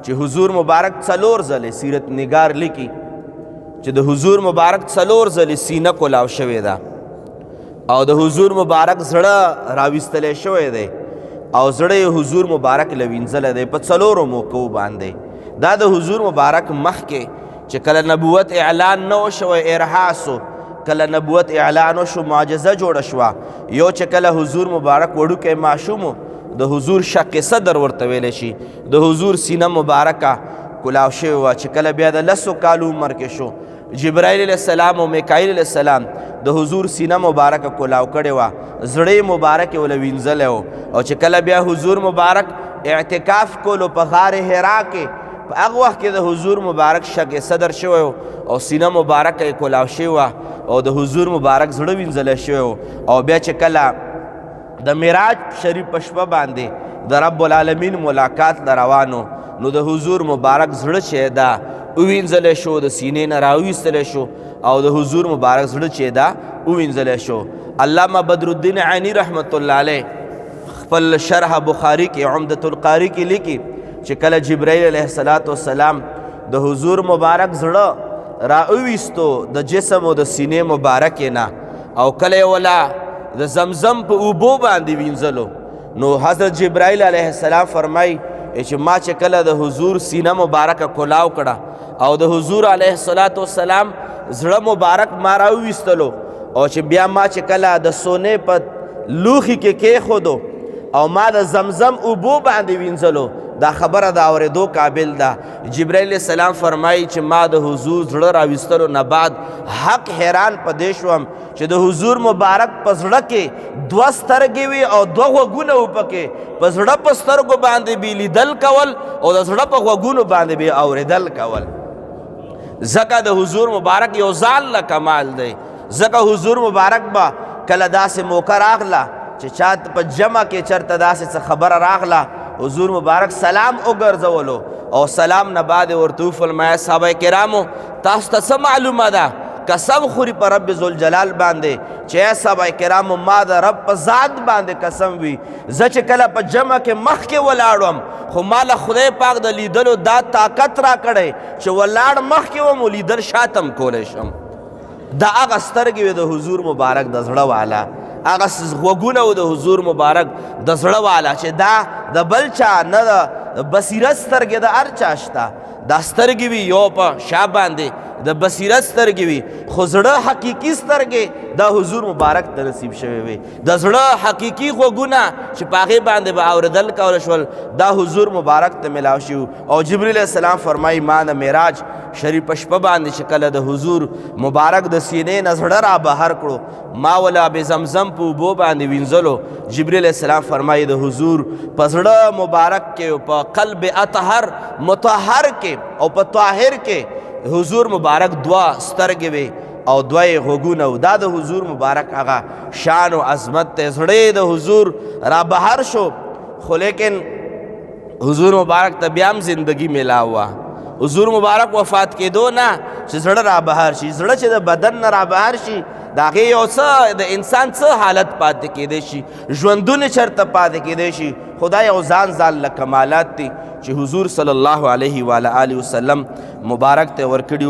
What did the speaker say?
چې حضور مبارک څلور ځلې سیرت نگار لیکي چې د حضور مبارک څلور ځلې سینه کولاو شوې ده او د حضور مبارک زړه راویستلی شوی دی او زړه حضور مبارک لوینځلی دی په څلورو موقعو باندې دا د حضور مبارک مخکې چې کله نبوت اعلان نه و شوی ارحاسو کله نبوت اعلان وشو معجزه جوړه شوه یو چې کله حضور مبارک وړوکی ماشوم د حضور شق صدر ورته ویلی شي د حضور سینه مبارکه کلاو شوې وه چې کله بیا د 10 کالو عمر کې شو جبرائیل علیه السلام او میکائیل علیه السلام د حضور سینه مبارکه کلاو کړې وه زړه مبارک یې ولې وینځلی و او چې کله بیا حضور مبارک اعتکاف کولو په غار حرا کې په هغه وخت کې د حضور مبارک شق صدر شوی او سینه مبارکه یې کلاو شوې وه او د حضور مبارک زړه وینځلی شوی او بیا چې کله د معراج شریف په شپه باندې د رب العالمین ملاقات له روانو نو د حضور مبارک زړه چې ده ووینځلی شو د سینې نه راویستلی شو او د حضور مبارک زړه چې ده ووینځلی شو علامه بدرالدین عینی رحمت الله علیه خپل شرح بخاری کې عمدة القاری کې لیکي چې کله جبرائیل علیه السلام د حضور مبارک زړه راویستو د جسم او د سینې مبارکې نه او کله یې ولا د زمزم په اوبو باندې وینځلو نو حضرت جبرائیل علیه السلام فرمایي چې ما چې کله د حضور سینه مبارکه کلاو کړه او د حضور علیه السلام زړه مبارک ما راویستلو او چې بیا ما چې کله د سونې په لوښي کې کېښودو او ما د زمزم اوبو باندې وینځلو دا خبره د اورېدو قابل ده جبرائیل علیه السلام فرمایي چې ما د حضور زړه راویستلو نه بعد حق حیران په دې شوم چې د حضور مبارک په زړه کې 2 سترګې وي او 2 غوږونه و پکې په زړه په سترګو باندې به لیدل کول او د زړه په غوږونو باندې به اورېدل کول ځکه د حضور مبارک یو ځان له کمال دی ځکه حضور مبارک به کله داسې موقع راغله چې چا په جمع کې چرته داسې څه خبره راغله حضور مبارک سلام وګرځولو او سلام نه بعد ورته وفرمایه صحابه کرامو تاسو ته څه معلومه ده قسم خوري په رب ذوالجلال باندې چې صحابه کرامو ما د رب په ذات باندې قسم وي زه چې کله په جمع کې مخکې ولاړم خو ما له خدای پاک د لیدلو دا طاقت را کړی چې ولاړ مخکې وم و لیدل شاتم کولی شم دا هغه سترګې وې د حضور مبارک د زړه والا هغه غوږونه و د حضور مبارک د زړه والا چې دا د بل چا نه د بصیرت سترګې د هر چا شته دا سترګې وي یو په شا باندې د بصیرت سترګې وي خو زړه حقیقي سترګې د حضور مبارک ته نصیب شوی وي د زړه حقیقي غوږونه چې په هغې باندې به اورېدل کولی شول دا حضور مبارک ته میلاو شي او جبریل علیه السلام فرمایي ما د معراج شریف په شپه باندې چې کله د حضور مبارک د سینې نه زړه را بهر کړو ما ولا به زمزم په اوبو باندې وینځلو جبریل علیه السلام فرمایي د حضور په زړه مبارک کې په قلب اطهر مطهر کې او په طاهر کې حضور مبارک 2 سترګې وي او 2 غوږونه و دا د حضور مبارک هغه شان و عظمت ته زړه د حضور را بهر شو خو لیکن حضور مبارک ته بیا هم زندگی میلاو وه حضور مبارک وفات کېدو نه چې زړه را بهر شي زړه چې د بدن نه را بهر شي د هغې یو څه د انسان څه حالت پاتې کېدی شي ژوندون چېرته پاتې کېدی شي خو دا یو ځان له کمالات دي چې حضور صلی الله علیه و آله وسلم مبارک ته ورکړي